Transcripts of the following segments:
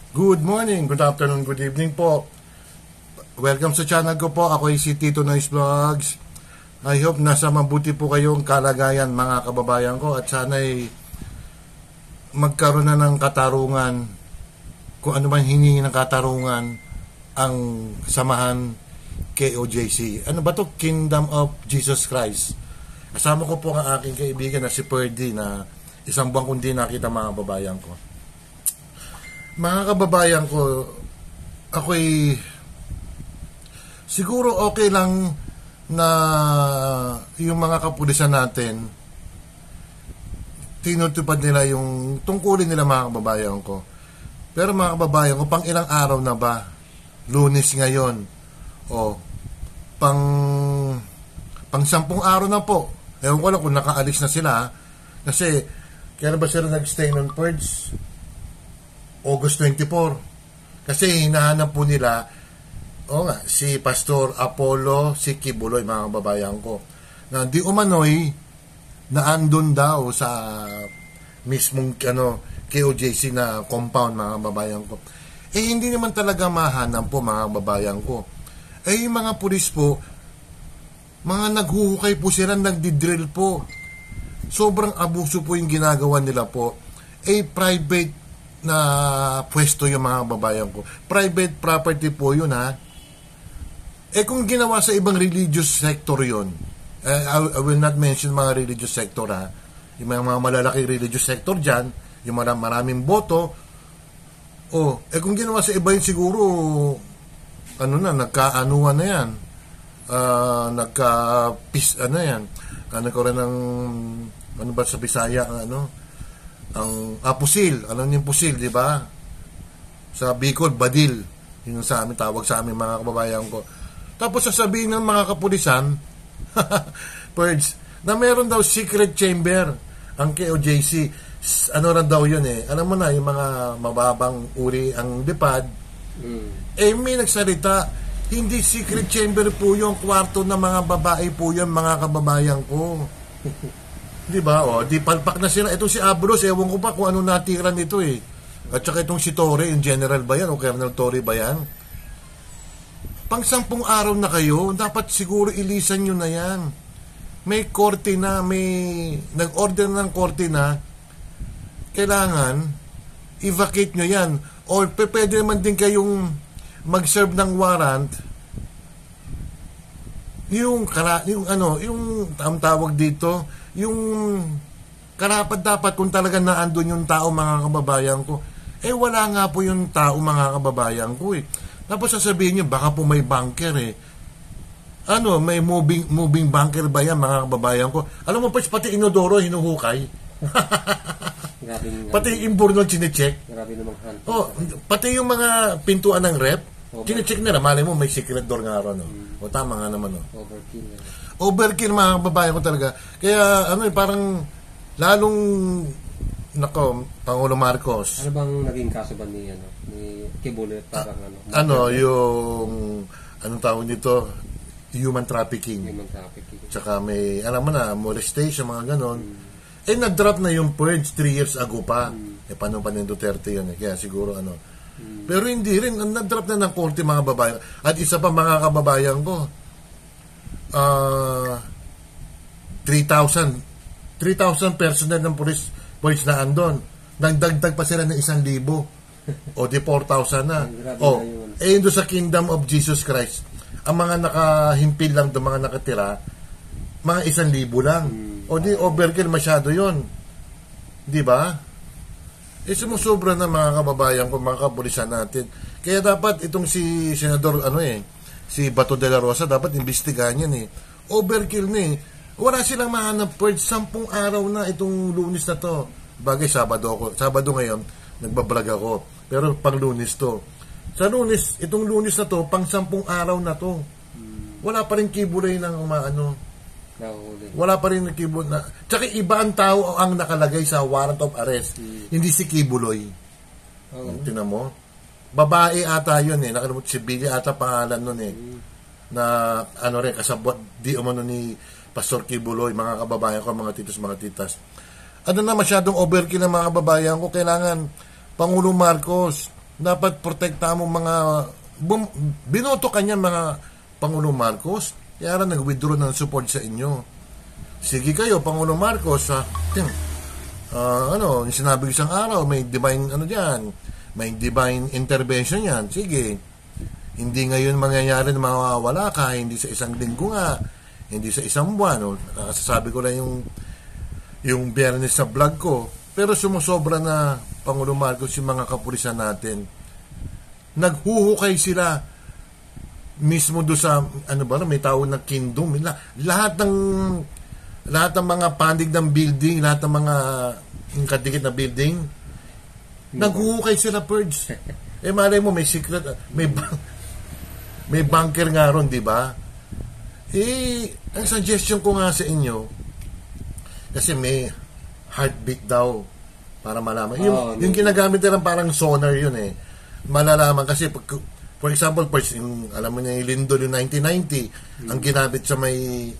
Good morning, good afternoon, good evening po. Welcome sa channel ko po. Ako ay si Tito Noise Vlogs. I hope nasa mabuti po kayong kalagayan mga kababayan ko at sana'y magkaroon na ng katarungan. Kung ano man hiningi ng katarungan ang samahan KOJC. Ano ba to? Kingdom of Jesus Christ. Kasama ko po ang aking kaibigan na si Perdy na isang buwan kundi nakita mga kababayan ko. Mga kababayan ko, ako'y siguro okay lang na yung mga kapulisan natin, tinutupad nila yung tungkulin nila mga kababayan ko. Pero mga kababayan ko, pang ilang araw na ba? Lunes ngayon. O, pang 10 araw na po. Ewan ko lang kung nakaalis na sila. Kasi, kaya ba sila nag-stay on purge? August 24. Kasi hinahanap po nila si Pastor Apollo, si Kibuloy, mga kababayan ko, na di umano'y naandun daw sa mismong KOJC na compound, mga kababayan ko. Hindi naman talaga mahanap po, mga kababayan ko. Yung mga pulis po, mga naghuhukay po sila, nagdidrill po. Sobrang abuso po yung ginagawa nila po. Private na pwesto yung mga babayan ko. Private property po yun, ha. Kung ginawa sa ibang religious sector yun, I will not mention mga religious sector, ha. Yung mga malalaking religious sector dyan, yung maraming boto, kung ginawa sa iba yun siguro, nagkaanuhan na yan. Nagkaroon ng, sa Bisaya, ang pusil, alam niyo yung pusil, di ba? Sa Bicol, badil, yun sa amin, tawag sa amin mga kababayan ko. Tapos sasabihin ng mga kapulisan, Purge, na meron daw secret chamber ang KOJC. Ano rin daw yun alam mo na, yung mga mababang uri ang lipad. May nagsalita, hindi secret chamber po yung kwarto ng mga babae po yan, mga kababayan ko. Di ba? Di palpak na sila. Itong si Abros, ewan ko pa kung ano natira nito At saka itong si Torre, yung general ba yan? O Colonel Torre ba yan? Pang 10 araw na kayo, dapat siguro ilisan nyo na yan. May korte na, nag-order ng korte na, kailangan, evacuate nyo yan. O pwede naman din kayong mag-serve ng warrant, yung tawag dito, yung karapat dapat kung talaga naandun yung tao, mga kababayan ko. Wala nga po yung tao, mga kababayan ko Tapos sasabihin nyo, baka po may bunker may moving bunker ba yan, mga kababayan ko? Alam mo pa, pati inodoro hinuhukay. Pati yung imburnol chinecheck. Pati yung mga pintuan ng rep, chinecheck nila. Malay mo, may secret door nga ron. Tama nga naman. Overkill, mga kababayan ko talaga. Kaya parang lalong Pangulo Marcos. Ano bang naging kaso ba ni Kibuloy? Parang yung anong tawag nito? Human trafficking. Tsaka may, alam mo na, molestation, mga ganon. Nag-drop na yung purge 3 years ago pa. Paano pa ni Duterte yun Kaya siguro Pero hindi rin, nag-drop na ng korte, mga babayan. At isa pa, mga kababayan ko, 3,000 personnel ng police na andon. Nagdagdag pa sila ng 1,000. O di 4,000 na. Yun doon sa Kingdom of Jesus Christ. Ang mga nakahimpil lang doon, mga nakatira, mga 1,000 lang. O di overkill masyado yon, di ba? Sumusobra na, mga kababayan ko, mga kapulisan natin. Kaya dapat itong si Senador si Bato de la Rosa, dapat imbestigahan yan overkill na wala silang mahanap purge. 10 araw na itong Lunes na to. Bagay, Sabado ngayon nagbablog ako, pero pang Lunes to. Sa Lunes, itong Lunes na to, pang 10 araw na to. Wala pa rin Kibuloy ng wala pa rin Kibuloy na. Tsaka iba ang tao ang nakalagay sa warrant of arrest, hindi si Kibuloy. Tinan mo, babae ata yun nakalimutan, si Billy ata pangalan nun na kasabot di umano ni Pastor Kibuloy, mga kababayan ko, mga titos, mga titas. Masyadong overkill ng mga kababayan ko. Kailangan Pangulong Marcos, Dapat protektahan mo mga binoto kanya mga Pangulo Marcos, kaya nag-withdraw ng support sa inyo. Sige kayo, Pangulo Marcos, yung sinabi ko isang araw, may divine may divine intervention yan. Sige, hindi ngayon mangyayari na mawawala ka, hindi sa isang linggo nga, hindi sa isang buwan. Nakasasabi ko lang yung Biyernes sa vlog ko. Pero sumusobra na, Pangulo Marcos, yung mga kapulisan natin. Naghuhukay sila mismo do sa, may tawag na kingdom. Lahat ng mga pandig ng building, lahat ng mga kadikit na building, naghuhukay sila, Purge. Malay mo, may secret, may bunker nga ron, di ba? Ang suggestion ko nga sa inyo, kasi may heartbeat daw para malaman. Yung ginagamit nila parang sonar yun malalaman kasi for example, alam mo niya yung Lindol yung 1990, ang ginamit sa may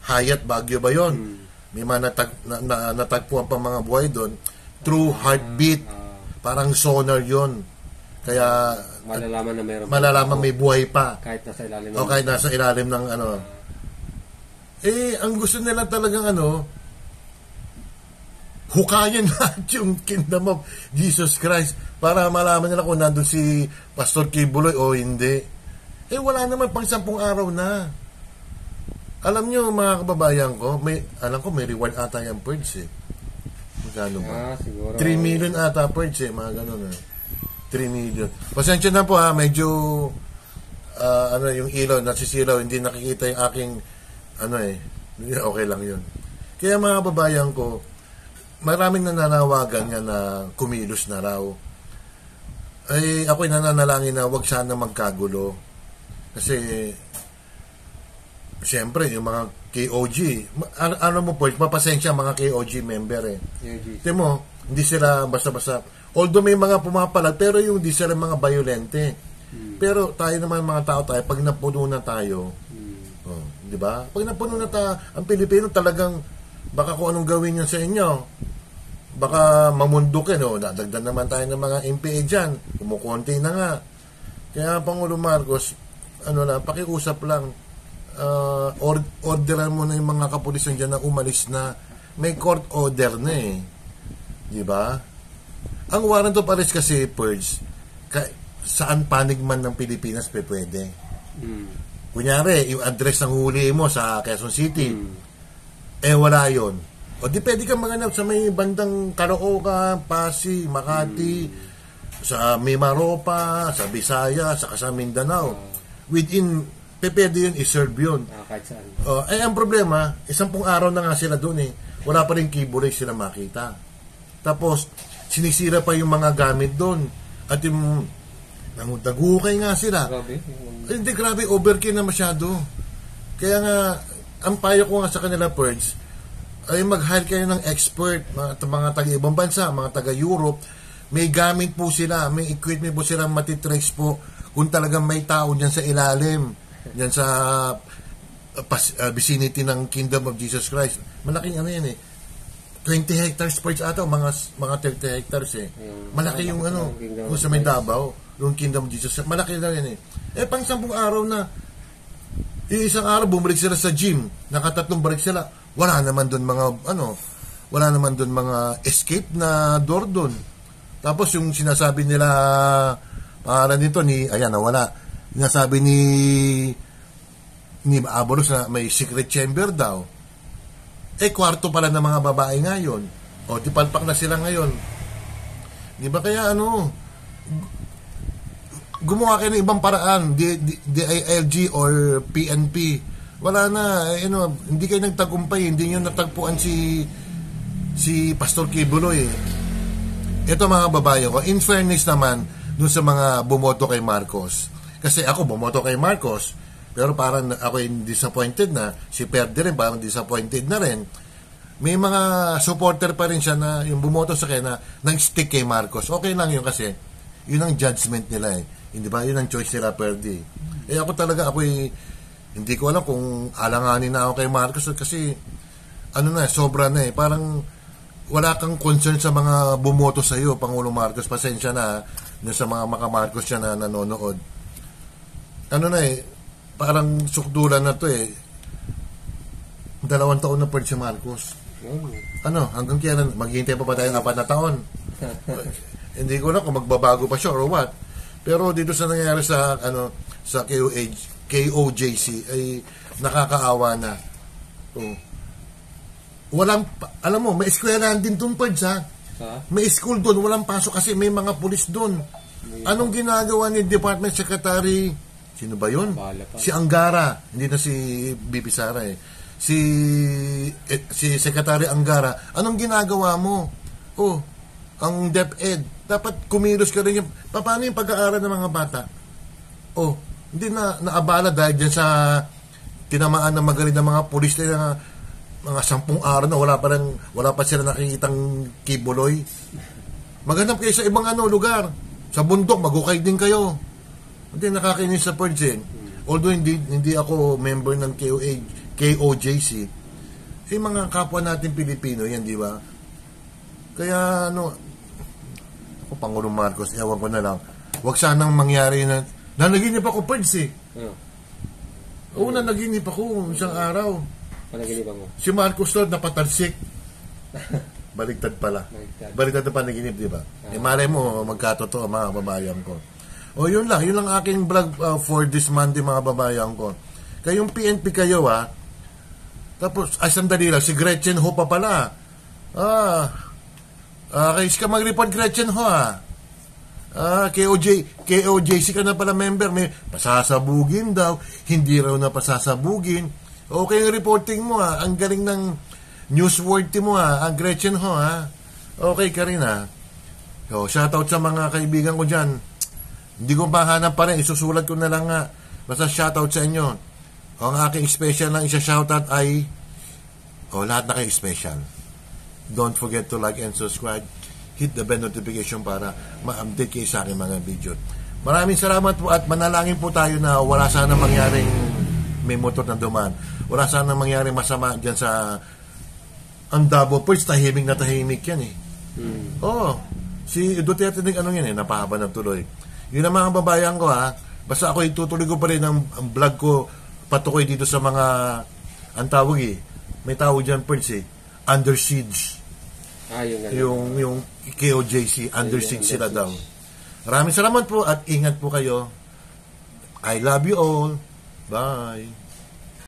Hayat, Baguio ba yun? May mga natagpuan pa mga buhay doon through heartbeat, parang sonar yun. Kaya malalaman may buhay pa kahit nasa ilalim kahit nasa ilalim ng ang gusto nila talagang hukayan lahat yung Kingdom of Jesus Christ para malaman nila kung nandun si Pastor Kibuloy o hindi. Wala naman pang 10 araw na. Alam nyo mga kababayan ko, may reward ata yung Purge Magkano ba? Siguro 3 million ata Purge mga ganun 3 million. Pasensya na po medyo yung ilaw, nasisilaw, hindi nakikita yung aking okay lang yun. Kaya mga kababayan ko, maraming nananawagan niya na kumilos na raw. Ako'y nananalangin na wag sana magkagulo. Kasi, siyempre, yung mga KOG, mapasensya mga KOG member Tingnan mo, hindi sila basta-basta. Although may mga pumapalag, pero yung hindi sila mga violente. Pero tayo naman mga tao tayo, pag napuno na tayo, di ba? Pag napuno na tayo, ang Pilipino talagang, baka kung anong gawin niya sa inyo, baka mamundukin, dadagdag naman tayo ng mga MPA dyan, kumukunti na nga. Kaya Pangulo Marcos, pakiusap lang, orderan mo na yung mga kapulisan dyan na umalis na. May court order na di ba? Ang warrant of arrest kasi, Purge, saan panig man ng Pilipinas pwede. Kunyari, yung address ng huli mo sa Quezon City, wala yon. O di pwede kang maganap sa may bandang Caloocan, Pasig, Makati, sa Mimaropa, sa Bisaya, sa Mindanao. Within, pwede yun, iserve yun. Kahit saan. Ang problema, 10 araw na nga sila doon wala pa rin Kibuloy sila makita. Tapos, sinisira pa yung mga gamit doon. At yung nagukay nga sila. Grabe. Hindi, grabe, overkill na masyado. Kaya nga, ang payo ko nga sa kanila, Purge, ay mag-hire kayo ng expert, mga taga-ibang bansa, mga taga-Europe. May gamit po sila, may equipment po sila, matitrace po kung talagang may tao dyan sa ilalim, dyan sa vicinity ng Kingdom of Jesus Christ. Malaking 20 hectares per ata, mga 30 hectares Malaki yung kung sa may Davao, yung Kingdom of Jesus Christ. Malaki lang yan pang 10 araw na, yung isang araw bumalik sila sa gym, nakatatlong balik sila. Wala naman doon mga escape na door doon. Tapos yung sinasabi nila pangalan nito nawala. Sinasabi ni Abalos na may secret chamber daw. Kwarto pala ng mga babae ngayon. Di palpak na sila ngayon. Di ba kaya gumawa kayo ng ibang paraan, DILG or PNP. Wala na, hindi kayo nagtagumpay, hindi nyo natagpuan si Pastor Kibuloy. Ito mga babae ko, in fairness naman dun sa mga bumoto kay Marcos. Kasi ako bumoto kay Marcos, pero parang ako yung disappointed na, si Perde rin parang disappointed na rin. May mga supporter pa rin siya na yung bumoto sa kanya na nag-stick kay Marcos. Okay lang yun kasi yun ang judgment nila hindi ba? Yun ang choice nila, Perde. Ako talaga, hindi ko alam kung alanganin na ako kay Marcos kasi sobra na parang wala kang concern sa mga bumoto sa iyo, Pangulong Marcos. Pasensya na sa mga maka-Marcos siya na nanonood. Ano na parang sukdulan na to 2 taon na si Marcos. Ano, hanggang kailan? Maghihintay pa ba tayo ng 4 na taon? Hindi ko na kung magbabago pa siya or what. Pero dito sa nangyayari sa sa KOJC ay nakakaawa na. Walang, alam mo, may eskwelahan din doon, Pads, ha? May school doon, walang pasok kasi may mga pulis doon. Anong ginagawa ni Department Secretary, sino ba yun? Si Angara, hindi na si BP Sara si Secretary Angara. Anong ginagawa mo? Ang DepEd, dapat kumilos ka rin yung, paano yung pag-aaral ng mga bata? Hindi na naabala dahil dyan sa tinamaan ng magaling ng mga pulis na mga 10 araw na wala pa sila nakikitang kibuloy. Maghanap kayo sa ibang lugar. Sa bundok, magukay din kayo. Hindi, nakakainis sa Pads. Although hindi ako member ng KOJC, mga kapwa natin Pilipino yan, di ba? Kaya ako, Pangulong Marcos, ewan ko na lang, wag sanang mangyari na nanaginip ako, Pads. Nanaginip ako isang araw. Panaginipan mo? Si Marcos Lord napatalsik. Baliktad pala. Baliktad na panaginip, di ba? Malay mo, magkatotoo, mga babayan ko. Yun lang aking vlog for this Monday, mga babayan ko. Kayong PNP kayo, tapos, sandali lang, si Gretchen Ho pa pala. Kayos ka mag-report, Gretchen Ho, KOJC ka na pala member, may pasasabugin daw, hindi raw na pasasabugin. Okay yung reporting mo, ang galing ng newsworthy mo, ang Gretchen Ho, okay ka rin, shoutout sa mga kaibigan ko dyan. Hindi ko mahanap pa rin, isusulat ko na lang nga. Basta shoutout sa inyo. Ang aking special na isa-shoutout ay lahat na kayo special. Don't forget to like and subscribe. Hit the bell notification para ma-update kayo sa aking mga video. Maraming salamat po at manalangin po tayo na wala sana mangyaring may motor na duman. Wala sana mangyaring masama dyan sa Davao Pads. Tahimik na tahimik yan si Duterte din yan napahaba ng tuloy. Yun ang mga babayan ko basta ako itutuloy ko pa rin ang vlog ko patukoy dito sa mga ang tawag may tawag dyan Pads under siege. Yung KOJC under siege sila daw. Maraming salamat po at ingat po kayo. I love you all. Bye.